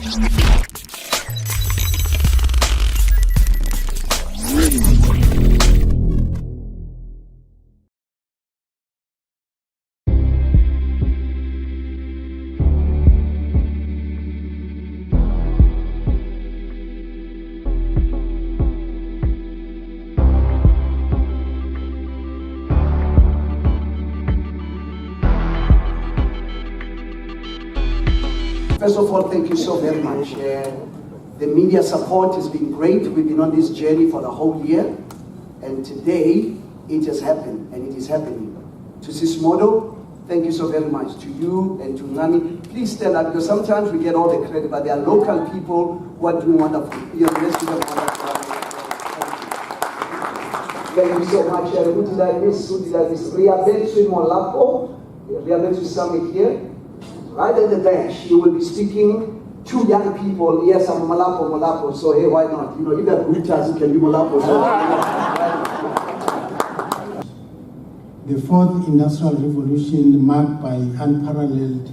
First of all, thank you so very much. The media support has been great. We've been on this journey for the whole year, and today it has happened, and it is happening. To Sismodo, thank you so very much. To you and to Nani, please stand up, because sometimes we get all the credit, but there are local people who are doing wonderful. Let's do them wonderful. Thank you so much. Who did I miss? Riabetu Molapo. Riabetu Summit here. Right at the bench, you will be speaking to young people. Yes, I'm Molapo, so hey, why not? You know, you have rooters who can be Molapo. The fourth industrial revolution, marked by unparalleled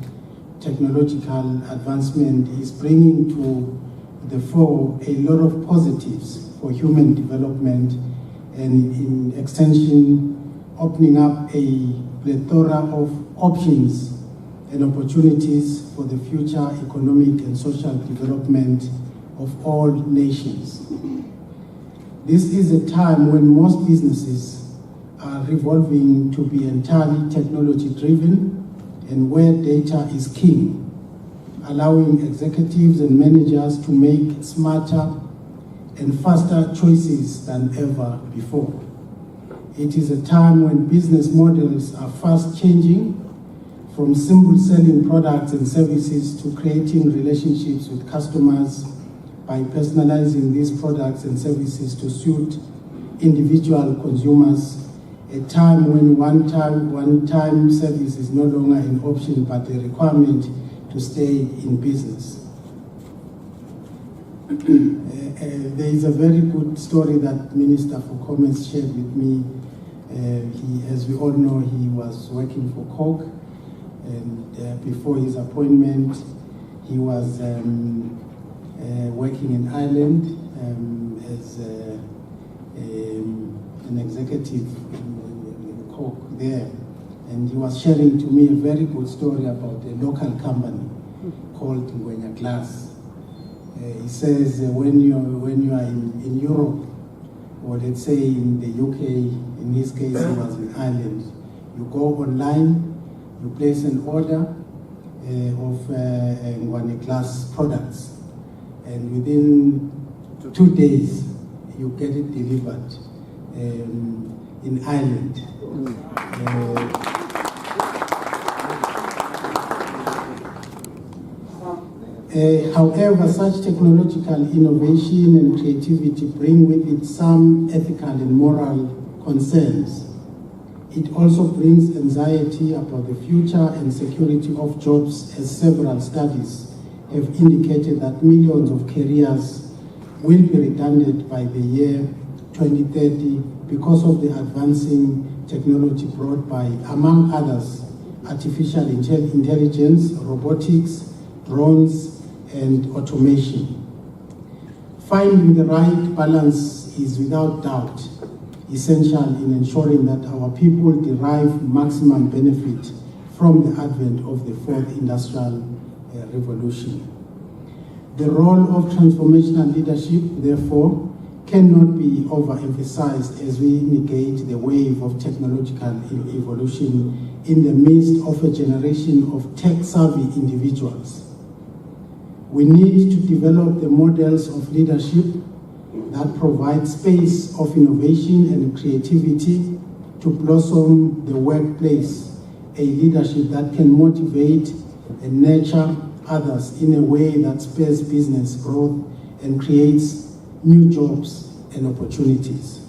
technological advancement, is bringing to the fore a lot of positives for human development, and in extension, opening up a plethora of options and opportunities for the future economic and social development of all nations. This is a time when most businesses are evolving to be entirely technology-driven and where data is king, allowing executives and managers to make smarter and faster choices than ever before. It is a time when business models are fast changing, from simple selling products and services to creating relationships with customers by personalizing these products and services to suit individual consumers, a time when one-time service is no longer an option but a requirement to stay in business. There is a very good story that Minister for Commerce shared with me. As we all know, he was working for Coke, and before his appointment, he was working in Ireland as an executive in Coke there. And he was sharing to me a very good story about a local company called Ngwenya Glass. He says when you are in Europe, or let's say in the UK, in his case he was in Ireland, you go online, you place an order of Ngwenya Glass products, and within 2 days you get it delivered in Ireland. However, such technological innovation and creativity bring with it some ethical and moral concerns. It also brings anxiety about the future and security of jobs, as several studies have indicated that millions of careers will be redundant by the year 2030 because of the advancing technology brought by, among others, artificial intelligence, robotics, drones, and automation. Finding the right balance is without doubt essential in ensuring that our people derive maximum benefit from the advent of the fourth industrial revolution. The role of transformational leadership, therefore, cannot be overemphasized as we negate the wave of technological evolution in the midst of a generation of tech-savvy individuals. We need to develop the models of leadership that provide space of innovation and creativity to blossom the workplace, a leadership that can motivate and nurture others in a way that spurs business growth and creates new jobs and opportunities.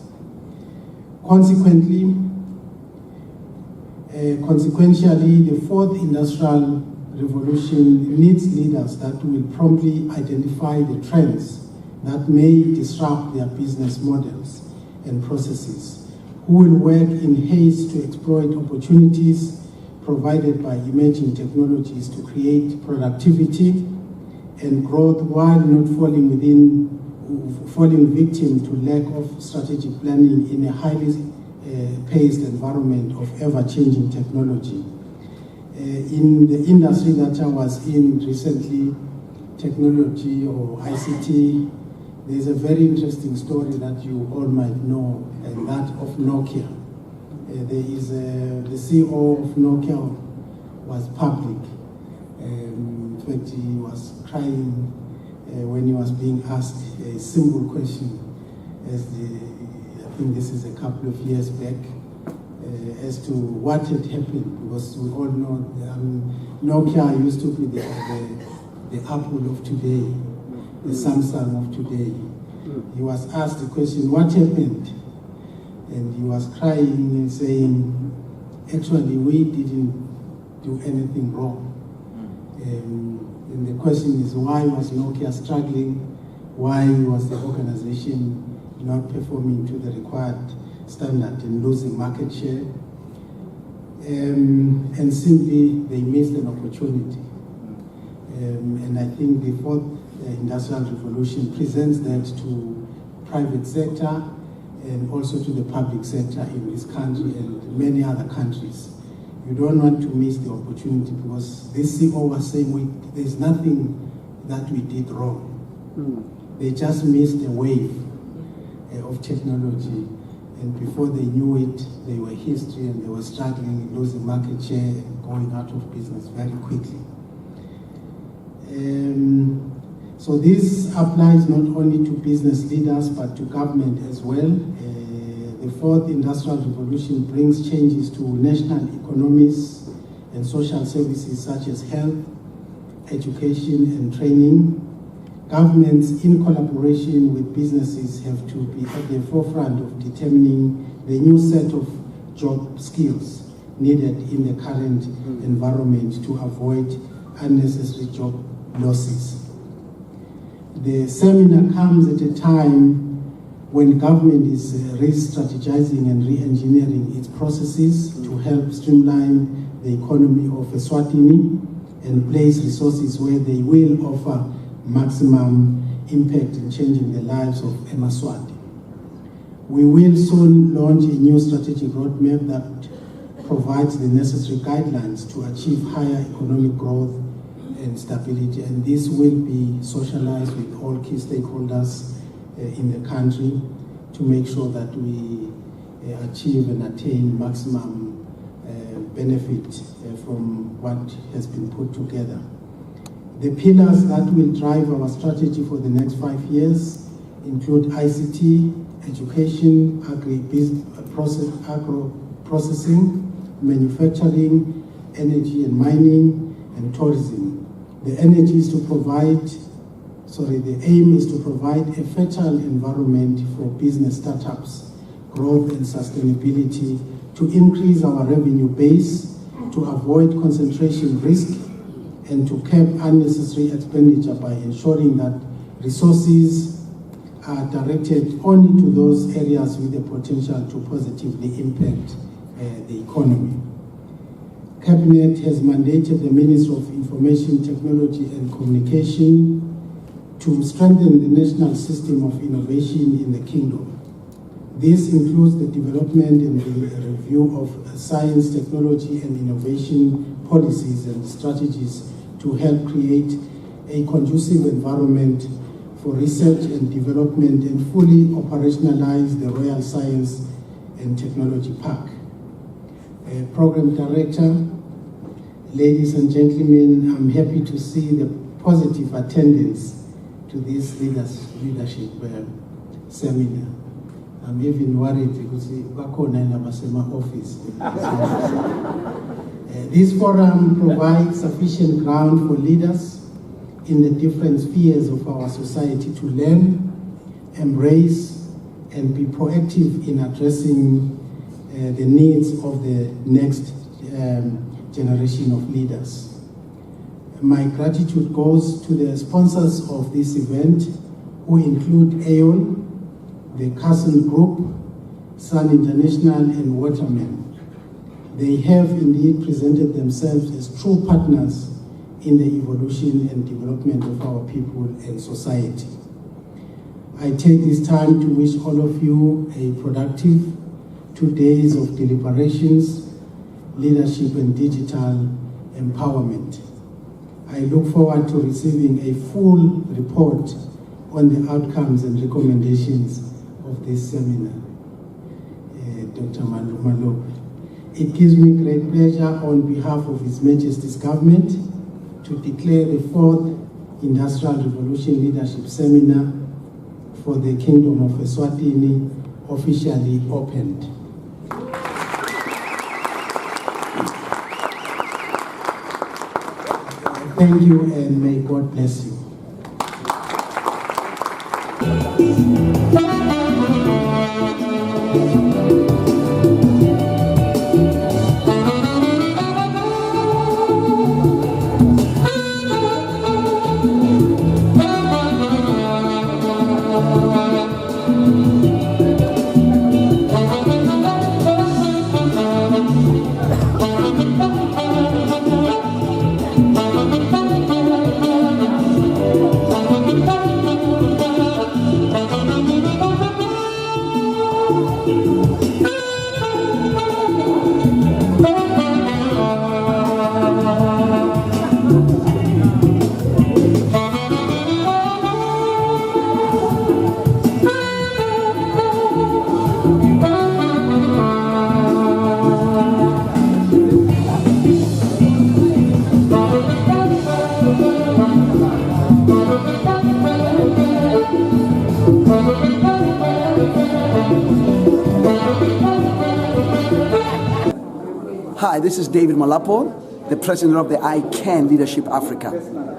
Consequently, the fourth industrial revolution needs leaders that will promptly identify the trends that may disrupt their business models and processes, who will work in haste to exploit opportunities provided by emerging technologies to create productivity and growth while not falling victim to lack of strategic planning in a highly paced environment of ever-changing technology. In the industry that I was in recently, technology or ICT, there's a very interesting story that you all might know, and that of Nokia. The CEO of Nokia was public. In fact, he was crying when he was being asked a simple question, I think this is a couple of years back, as to what had happened, because we all know Nokia used to be the Apple of today, the Samsung of today. He was asked the question, what happened? And he was crying and saying, actually, we didn't do anything wrong. And the question is, why was Nokia struggling? Why was the organization not performing to the required standard and losing market share? And simply, they missed an opportunity. And I think the fourth industrial revolution presents that to private sector and also to the public sector in this country and many other countries. You don't want to miss the opportunity, because this CEO was saying there's nothing that we did wrong. They just missed a wave of technology, and before they knew it, they were history and they were struggling, losing market share and going out of business very quickly. So this applies not only to business leaders but to government as well. The fourth industrial revolution brings changes to national economies and social services such as health, education and training. Governments, in collaboration with businesses, have to be at the forefront of determining the new set of job skills needed in the current environment to avoid unnecessary job losses. The seminar comes at a time when government is re-strategizing and re-engineering its processes to help streamline the economy of Eswatini and place resources where they will offer maximum impact in changing the lives of Eswatini. We will soon launch a new strategic roadmap that provides the necessary guidelines to achieve higher economic growth and stability, and this will be socialized with all key stakeholders in the country to make sure that we achieve and attain maximum benefit from what has been put together. The pillars that will drive our strategy for the next 5 years include ICT, education, agro-processing, manufacturing, energy and mining, and tourism. The aim is to provide a fertile environment for business startups, growth and sustainability, to increase our revenue base, to avoid concentration risk, and to cap unnecessary expenditure by ensuring that resources are directed only to those areas with the potential to positively impact the economy. Cabinet has mandated the Minister of Information Technology and Communication to strengthen the national system of innovation in the Kingdom. This includes the development and the review of science, technology and innovation policies and strategies to help create a conducive environment for research and development and fully operationalize the Royal Science and Technology Park. Program Director, ladies and gentlemen, I'm happy to see the positive attendance to this leadership seminar. I'm even worried because bakhona in Masema office. This forum provides sufficient ground for leaders in the different spheres of our society to learn, embrace, and be proactive in addressing the needs of the next generation of leaders. My gratitude goes to the sponsors of this event, who include AOL, the Carson Group, Sun International, and Waterman. They have indeed presented themselves as true partners in the evolution and development of our people and society. I take this time to wish all of you a productive 2 days of deliberations, leadership and digital empowerment. I look forward to receiving a full report on the outcomes and recommendations of this seminar. Dr. Maluma. It gives me great pleasure on behalf of His Majesty's government to declare the 4th Industrial Revolution Leadership Seminar for the Kingdom of Eswatini officially opened. Thank you and may God bless you. Hi, this is David Malapo, the president of the I CAN Leadership Africa.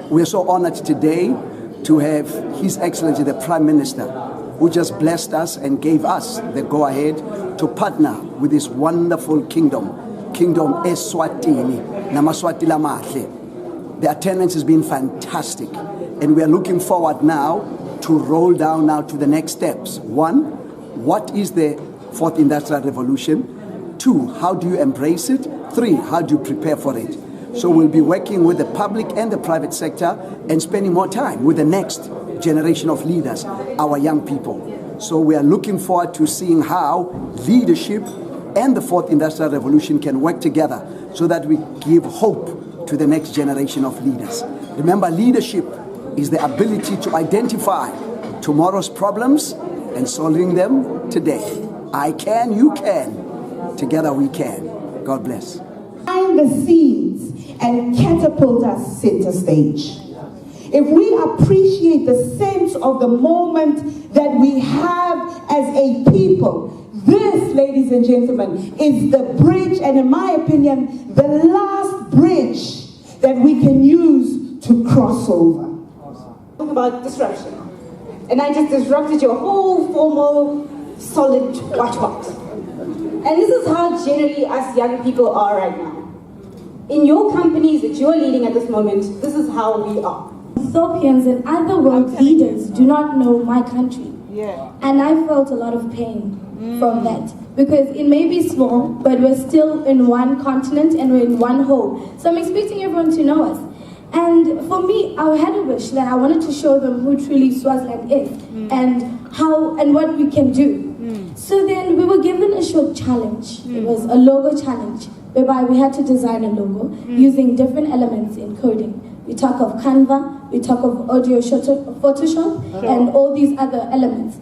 We are so honored today to have His Excellency the Prime Minister, who just blessed us and gave us the go-ahead to partner with this wonderful kingdom Eswatini, Namaswati Lamahle. The attendance has been fantastic, and we are looking forward now to roll down now to the next steps. 1, what is the 4th Industrial Revolution? 2, how do you embrace it? 3, how do you prepare for it? So we'll be working with the public and the private sector and spending more time with the next generation of leaders, our young people. So we are looking forward to seeing how leadership and the 4th Industrial Revolution can work together so that we give hope to the next generation of leaders. Remember, leadership is the ability to identify tomorrow's problems and solving them today. I can, you can. Together we can. God bless. Behind the scenes and catapult us center stage. If we appreciate the sense of the moment that we have as a people, this, ladies and gentlemen, is the bridge, and in my opinion, the last bridge that we can use to cross over. Talk about disruption. And I just disrupted your whole formal, solid what. And this is how generally us young people are right now. In your companies that you're leading at this moment, this is how we are. Ethiopians and other world leaders do not know my country. Yeah. And I felt a lot of pain from that. Because it may be small, but we're still in one continent and we're in one whole. So I'm expecting everyone to know us. And for me, I had a wish that I wanted to show them who truly Swaziland is and how and what we can do. So then we were given a short challenge. It was a logo challenge, whereby we had to design a logo using different elements in coding. We talk of Canva, we talk of audio Photoshop, and all these other elements.